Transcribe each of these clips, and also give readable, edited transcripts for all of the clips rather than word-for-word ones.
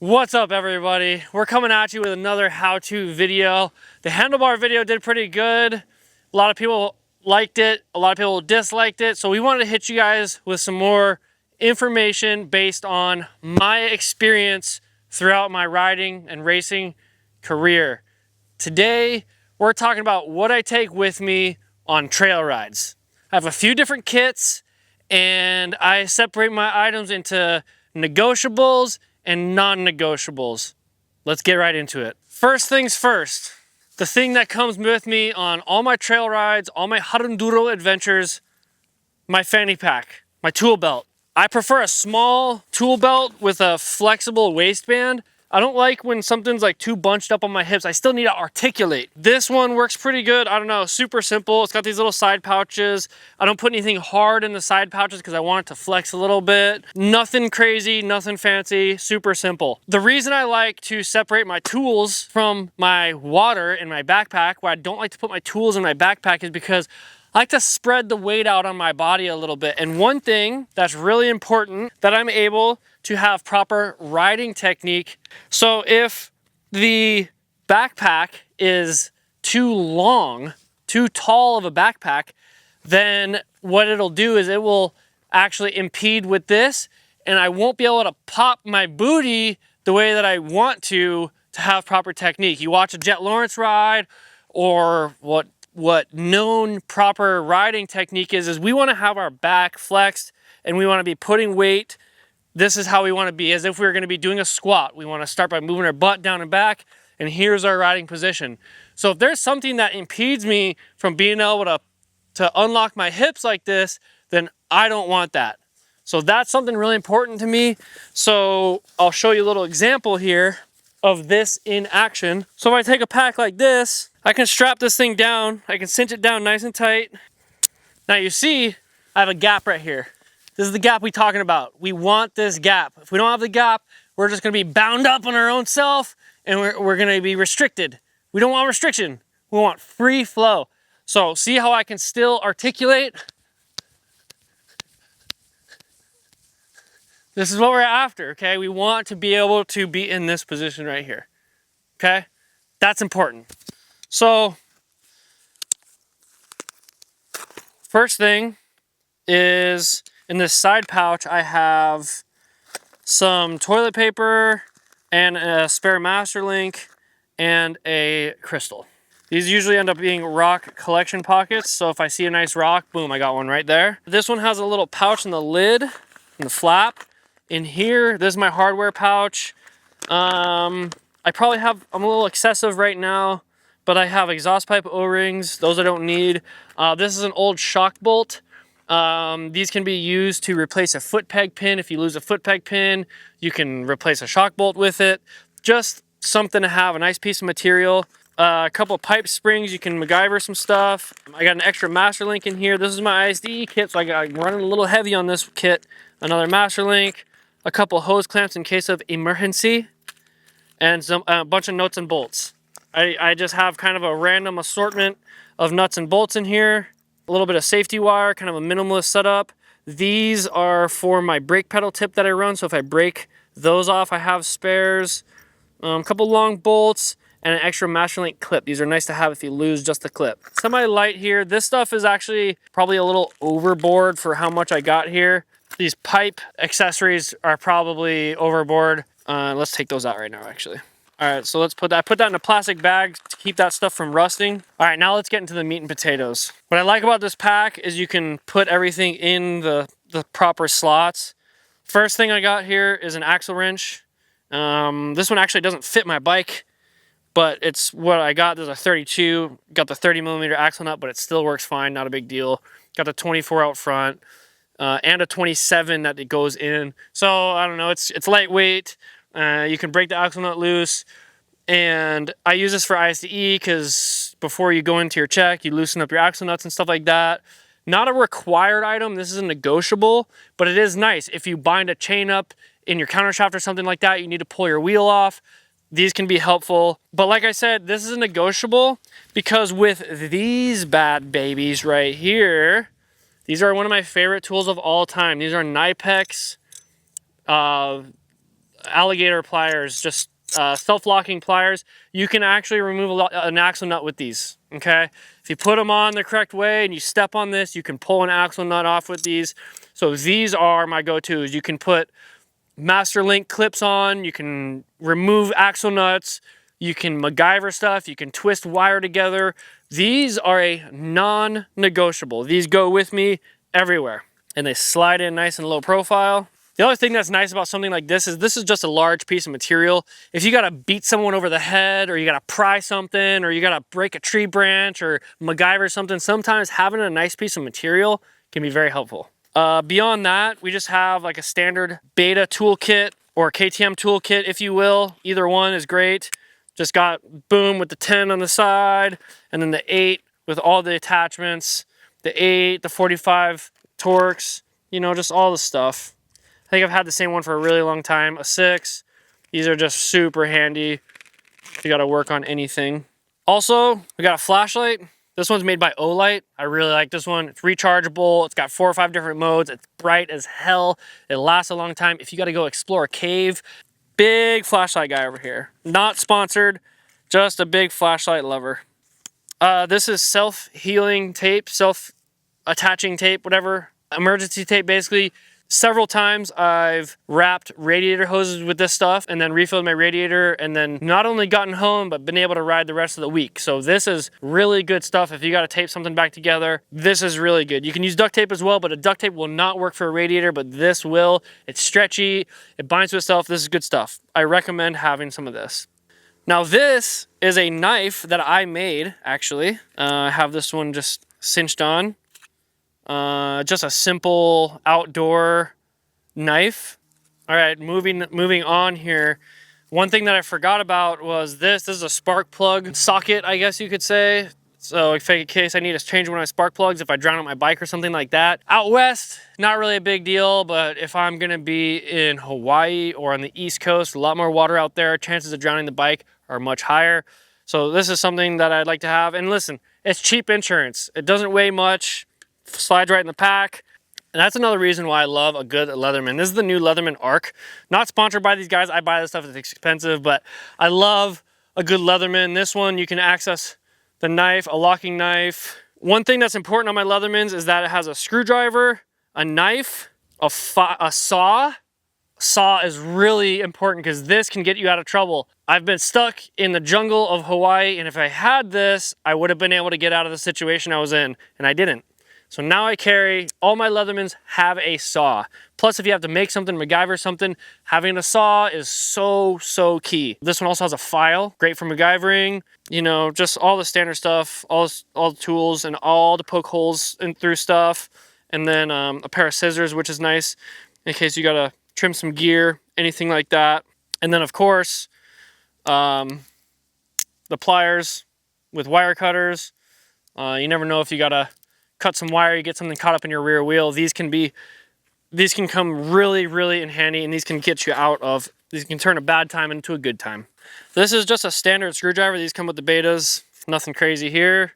What's up, everybody? We're coming at you with another how-to video. The handlebar video did pretty good. A lot of people liked it, a lot of people disliked it, so we wanted to hit you guys with some more information based on my experience throughout my riding and racing career. Today, we're talking about what I take with me on trail rides. I have a few different kits, and I separate my items into negotiables and non-negotiables. Let's get right into it. First things first, the thing that comes with me on all my trail rides, all my Harunduro adventures, my fanny pack, my tool belt. I prefer a small tool belt with a flexible waistband. I don't like when something's like too bunched up on my hips. I still need to articulate. This one works pretty good. I don't know, super simple. It's got these little side pouches. I don't put anything hard in the side pouches because I want it to flex a little bit. Nothing crazy, nothing fancy, super simple. The reason I like to separate my tools from my water in my backpack, why I don't like to put my tools in my backpack, is because I like to spread the weight out on my body a little bit. And one thing that's really important, that I'm able to have proper riding technique. So if the backpack is too long, too tall of a backpack, then what it'll do is it will actually impede with this, and I won't be able to pop my booty the way that I want to have proper technique. You watch a Jet Lawrence ride, or what known proper riding technique is we want to have our back flexed and we want to be putting weight. This is how we want to be, as if we were going to be doing a squat. We want to start by moving our butt down and back, and here's our riding position. So if there's something that impedes me from being able to unlock my hips like this, then I don't want that. So that's something really important to me. So I'll show you a little example here of this in action. So if I take a pack like this, I can strap this thing down. I can cinch it down nice and tight. Now you see, I have a gap right here. This is the gap we're talking about. We want this gap. If we don't have the gap, we're just gonna be bound up on our own self, and we're gonna be restricted. We don't want restriction. We want free flow. So see how I can still articulate? This is what we're after, okay? We want to be able to be in this position right here, okay? That's important. So, first thing is, in this side pouch, I have some toilet paper and a spare master link and a crystal. These usually end up being rock collection pockets, so if I see a nice rock, boom, I got one right there. This one has a little pouch in the lid, in the flap. In here, this is my hardware pouch. I'm a little excessive right now, but I have exhaust pipe O-rings. Those I don't need. This is an old shock bolt. These can be used to replace a foot peg pin. If you lose a foot peg pin, you can replace a shock bolt with it. Just something to have, a nice piece of material. A couple of pipe springs, you can MacGyver some stuff. I got an extra master link in here. This is my ISDE kit, so I'm running a little heavy on this kit. Another master link, a couple hose clamps in case of emergency, and a bunch of nuts and bolts. I just have kind of a random assortment of nuts and bolts in here. A little bit of safety wire, kind of a minimalist setup. These are for my brake pedal tip that I run, so if I break those off, I have spares. A couple long bolts and an extra master link clip. These are nice to have if you lose just the clip. Semi-light here. This stuff is actually probably a little overboard for how much I got here. These pipe accessories are probably overboard. Let's take those out right now, actually. All right, so let's put that in a plastic bag to keep that stuff from rusting. All right, now let's get into the meat and potatoes. What I like about this pack is you can put everything in the proper slots. First thing I got here is an axle wrench. This one actually doesn't fit my bike, but it's what I got. There's a 32, got the 30mm axle nut, but it still works fine, not a big deal. Got the 24 out front, and a 27 that it goes in. So I don't know, it's lightweight. You can break the axle nut loose, and I use this for ISDE because before you go into your check, you loosen up your axle nuts and stuff like that. Not a required item. This is a negotiable, but it is nice. If you bind a chain up in your countershaft or something like that, you need to pull your wheel off. These can be helpful. But like I said, this is a negotiable because with these bad babies right here, these are one of my favorite tools of all time. These are Knipex alligator pliers, just self-locking pliers. You can actually remove an axle nut with these, okay? If you put them on the correct way and you step on this, you can pull an axle nut off with these. So these are my go-tos. You can put master link clips on, you can remove axle nuts, you can MacGyver stuff, you can twist wire together. These are a non-negotiable. These go with me everywhere. And they slide in nice and low profile. The other thing that's nice about something like this is just a large piece of material. If you gotta beat someone over the head, or you gotta pry something, or you gotta break a tree branch, or MacGyver something, sometimes having a nice piece of material can be very helpful. Beyond that, we just have like a standard beta toolkit or KTM toolkit, if you will. Either one is great. Just got boom with the 10 on the side, and then the 8 with all the attachments, the 8, the 45 Torx, you know, just all the stuff. I think I've had the same one for a really long time. A 6. These are just super handy if you got to work on anything. Also, we got a flashlight. This one's made by Olight. I really like this one. It's rechargeable. It's got 4 or 5 different modes. It's bright as hell. It lasts a long time. If you got to go explore a cave, big flashlight guy over here. Not sponsored, just a big flashlight lover. This is self-healing tape, self-attaching tape, whatever. Emergency tape, basically. Several times I've wrapped radiator hoses with this stuff and then refilled my radiator, and then not only gotten home, but been able to ride the rest of the week. So this is really good stuff. If you got to tape something back together, this is really good. You can use duct tape as well, but a duct tape will not work for a radiator, but this will. It's stretchy, it binds to itself. This is good stuff. I recommend having some of this. Now this is a knife that I made, actually. I have this one just cinched on. Just a simple outdoor knife. All right, moving on here. One thing that I forgot about was this. This is a spark plug socket, I guess you could say. So in case I need to change one of my spark plugs, if I drown out my bike or something like that. Out west, not really a big deal, but if I'm gonna be in Hawaii or on the East Coast, a lot more water out there, chances of drowning the bike are much higher. So this is something that I'd like to have. And listen, it's cheap insurance. It doesn't weigh much, slides right in the pack. And that's another reason why I love a good Leatherman. This is the new Leatherman Arc. Not sponsored by these guys. I buy this stuff, it's expensive, but I love a good Leatherman. This one, you can access the knife, a locking knife. One thing that's important on my Leathermans is that it has a screwdriver, a knife, a saw. Saw is really important because this can get you out of trouble. I've been stuck in the jungle of Hawaii, and if I had this, I would have been able to get out of the situation I was in, and I didn't. So now I carry, all my Leathermans have a saw. Plus, if you have to make something, MacGyver something, having a saw is so key. This one also has a file, great for MacGyvering, you know, just all the standard stuff, all the tools and all the poke holes in through stuff. And then a pair of scissors, which is nice in case you gotta trim some gear, anything like that. And then of course, the pliers with wire cutters. You never know if you gotta cut some wire, you get something caught up in your rear wheel. These can come really in handy, and these can get you these can turn a bad time into a good time. This is just a standard screwdriver. These come with the betas, nothing crazy here.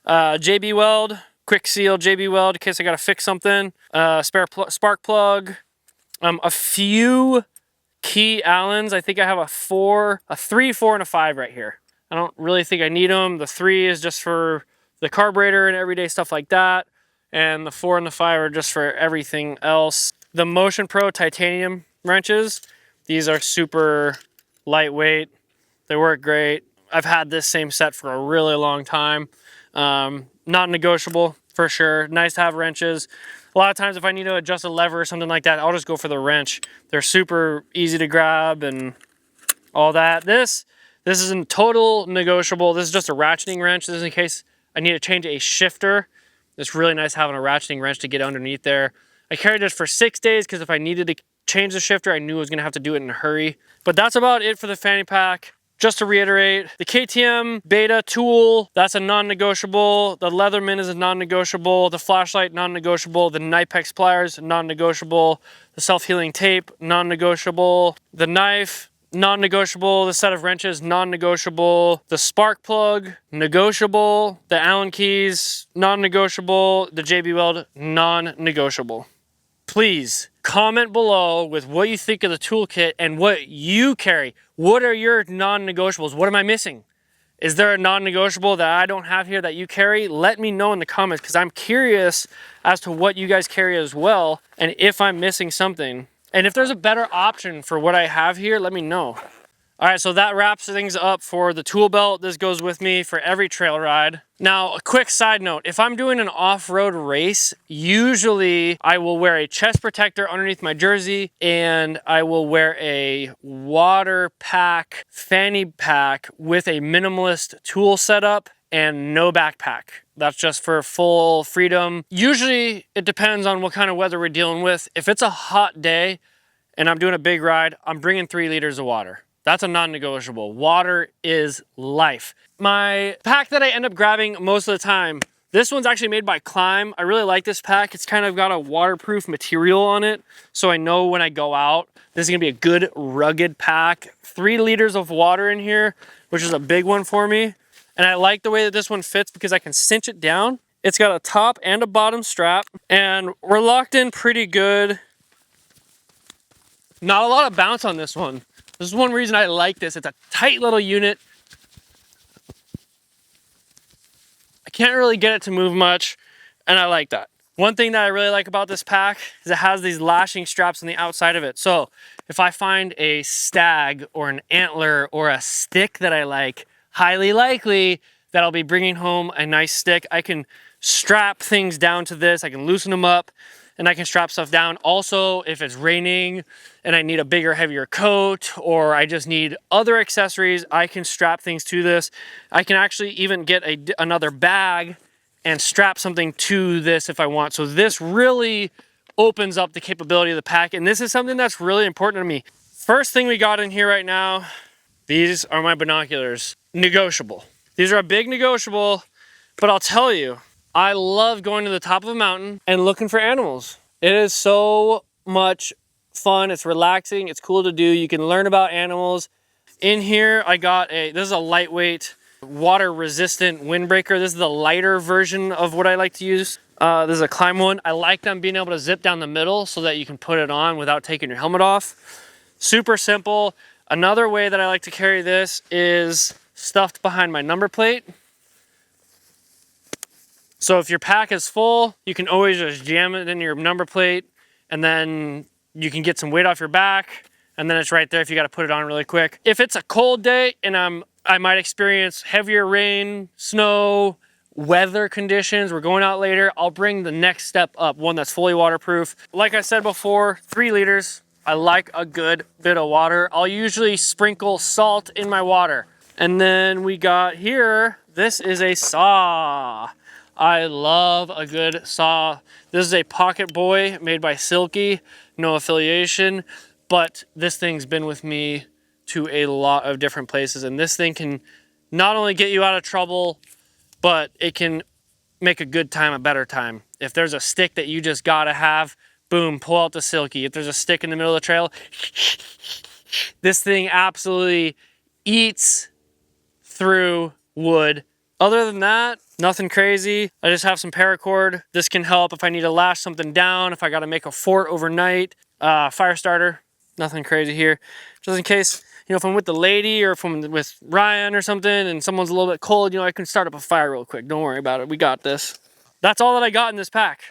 JB Weld, quick seal JB Weld in case I gotta fix something. Spare spark plug. A few key Allens. I think I have a 3, 4, and a 5 right here. I don't really think I need them. The 3 is just for the carburetor and everyday stuff like that. And the 4 and the 5 are just for everything else. The Motion Pro titanium wrenches, these are super lightweight. They work great. I've had this same set for a really long time. Not negotiable for sure. Nice to have wrenches. A lot of times if I need to adjust a lever or something like that, I'll just go for the wrench. They're super easy to grab and all that. This isn't total negotiable. This is just a ratcheting wrench. This is in case I need to change a shifter. It's really nice having a ratcheting wrench to get underneath there. I carried this for 6 days because if I needed to change the shifter, I knew I was gonna have to do it in a hurry. But that's about it for the fanny pack. Just to reiterate, the KTM Beta tool, that's a non-negotiable. The Leatherman is a non-negotiable. The flashlight, non-negotiable. The Knipex pliers, non-negotiable. The self-healing tape, non-negotiable. The knife, non-negotiable. The set of wrenches, non-negotiable. The spark plug, negotiable. The Allen keys, non-negotiable. The JB Weld, non-negotiable. Please Comment below with what you think of the toolkit and what you carry. What are your non-negotiables? What am I missing? Is there a non-negotiable that I don't have here that you carry? Let me know in the comments, because I'm curious as to what you guys carry as well, and if I'm missing something. And if there's a better option for what I have here, let me know. All right, so that wraps things up for the tool belt. This goes with me for every trail ride. Now, a quick side note, if I'm doing an off-road race, usually I will wear a chest protector underneath my jersey, and I will wear a water pack, fanny pack with a minimalist tool setup and no backpack. That's just for full freedom. Usually it depends on what kind of weather we're dealing with. If it's a hot day and I'm doing a big ride, I'm bringing 3 liters of water. That's a non-negotiable. Water is life. My pack that I end up grabbing most of the time, this one's actually made by Climb. I really like this pack. It's kind of got a waterproof material on it, so I know when I go out, this is gonna be a good rugged pack. 3 liters of water in here, which is a big one for me. And I like the way that this one fits because I can cinch it down. It's got a top and a bottom strap, and we're locked in pretty good. Not a lot of bounce on this one. This is one reason I like this. It's a tight little unit. I can't really get it to move much, and I like that. One thing that I really like about this pack is it has these lashing straps on the outside of it. So if I find a stag or an antler or a stick that I like, highly likely that I'll be bringing home a nice stick. I can strap things down to this. I can loosen them up, and I can strap stuff down. Also, if it's raining and I need a bigger, heavier coat, or I just need other accessories, I can strap things to this. I can actually even get another bag and strap something to this if I want. So this really opens up the capability of the pack, and this is something that's really important to me. First thing we got in here right now, these are my binoculars. Negotiable. These are a big negotiable, but I'll tell you, I love going to the top of a mountain and looking for animals. It is so much fun. It's relaxing. It's cool to do. You can learn about animals. In here, I got this is a lightweight, water resistant windbreaker. This is the lighter version of what I like to use. This is a Climb one. I like them being able to zip down the middle so that you can put it on without taking your helmet off. Super simple. Another way that I like to carry this is stuffed behind my number plate. So if your pack is full, you can always just jam it in your number plate, and then you can get some weight off your back, and then it's right there if you got to put it on really quick. If it's a cold day and I might experience heavier rain, snow, weather conditions, we're going out later, I'll bring the next step up, one that's fully waterproof. Like I said before, 3 liters. I like a good bit of water. I'll usually sprinkle salt in my water. And then we got here, this is a saw. I love a good saw. This is a Pocket Boy made by Silky, no affiliation, but this thing's been with me to a lot of different places, and this thing can not only get you out of trouble, but it can make a good time a better time. If there's a stick that you just gotta have, boom, pull out the Silky. If there's a stick in the middle of the trail, this thing absolutely eats through wood. Other than that, nothing crazy. I just have some paracord. This can help if I need to lash something down, if I gotta make a fort overnight. Fire starter, nothing crazy here. Just in case, you know, if I'm with the lady or if I'm with Ryan or something and someone's a little bit cold, you know, I can start up a fire real quick. Don't worry about it, we got this. That's all that I got in this pack.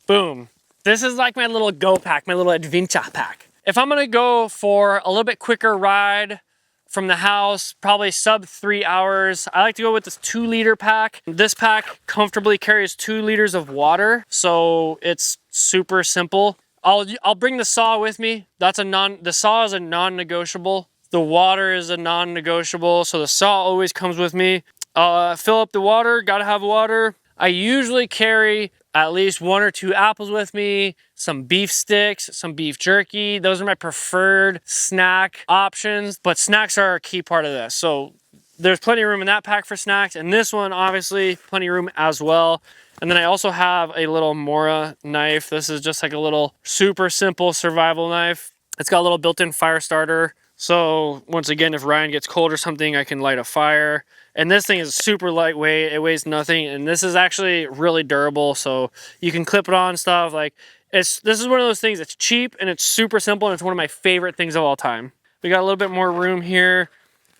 Boom. This is like my little go pack, my little adventure pack. If I'm gonna go for a little bit quicker ride, from the house, probably sub 3 hours, I like to go with this 2 liter pack. This pack comfortably carries 2 liters of water, so it's super simple. I'll bring the saw with me. The saw is a non-negotiable. The water is a non-negotiable, so the saw always comes with me. Fill up the water, gotta have water. I usually carry at least 1 or 2 apples with me, some beef sticks, some beef jerky. Those are my preferred snack options, but snacks are a key part of this. So there's plenty of room in that pack for snacks, and this one, obviously, plenty of room as well. And then I also have a little Mora knife. This is just like a little super simple survival knife. It's got a little built-in fire starter. So once again, if Ryan gets cold or something, I can light a fire. And this thing is super lightweight. It weighs nothing. And this is actually really durable. So you can clip it on stuff. Like This is one of those things that's cheap and it's super simple and it's one of my favorite things of all time. We got a little bit more room here.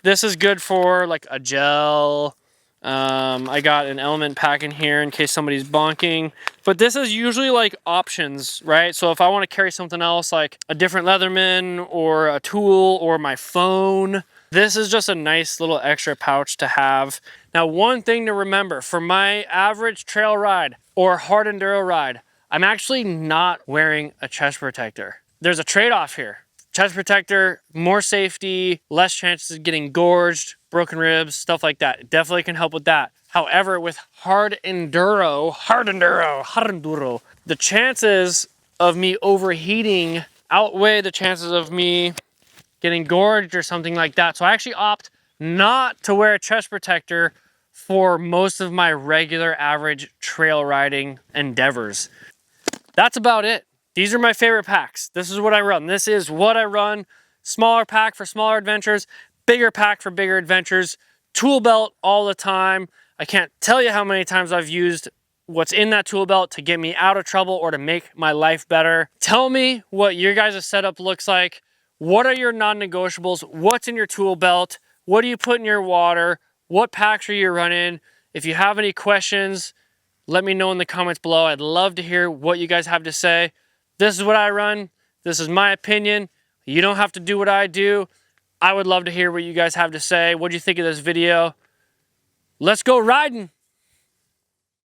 This is good for like a gel. I got an element pack in here in case somebody's bonking. But this is usually like options, right? So if I want to carry something else like a different Leatherman or a tool or my phone, this is just a nice little extra pouch to have. Now, one thing to remember for my average trail ride or hard enduro ride, I'm actually not wearing a chest protector. There's a trade-off here. Chest protector, more safety, less chances of getting gorged, broken ribs, stuff like that. It definitely can help with that. However, with hard enduro, the chances of me overheating outweigh the chances of me getting gorged or something like that. So I actually opt not to wear a chest protector for most of my regular average trail riding endeavors. That's about it. These are my favorite packs. This is what I run. This is what I run. Smaller pack for smaller adventures, bigger pack for bigger adventures, tool belt all the time. I can't tell you how many times I've used what's in that tool belt to get me out of trouble or to make my life better. Tell me what your guys' setup looks like. What are your non-negotiables? What's in your tool belt? What do you put in your water? What packs are you running? If you have any questions, let me know in the comments below. I'd love to hear what you guys have to say. This is what I run. This is my opinion. You don't have to do what I do. I would love to hear what you guys have to say. What do you think of this video? Let's go riding.